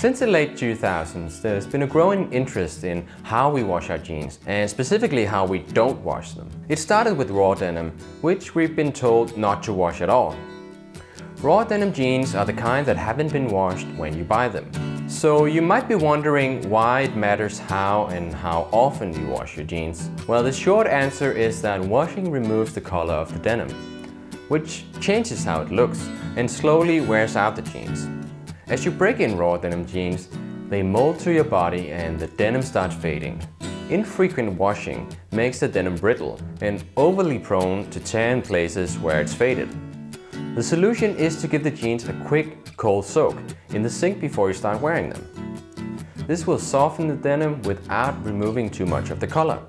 Since the late 2000s, there's been a growing interest in how we wash our jeans, and specifically how we don't wash them. It started with raw denim, which we've been told not to wash at all. Raw denim jeans are the kind that haven't been washed when you buy them. So you might be wondering why it matters how and how often you wash your jeans. Well, the short answer is that washing removes the color of the denim, which changes how it looks and slowly wears out the jeans. As you break in raw denim jeans, they mold to your body and the denim starts fading. Infrequent washing makes the denim brittle and overly prone to tear in places where it's faded. The solution is to give the jeans a quick, cold soak in the sink before you start wearing them. This will soften the denim without removing too much of the color.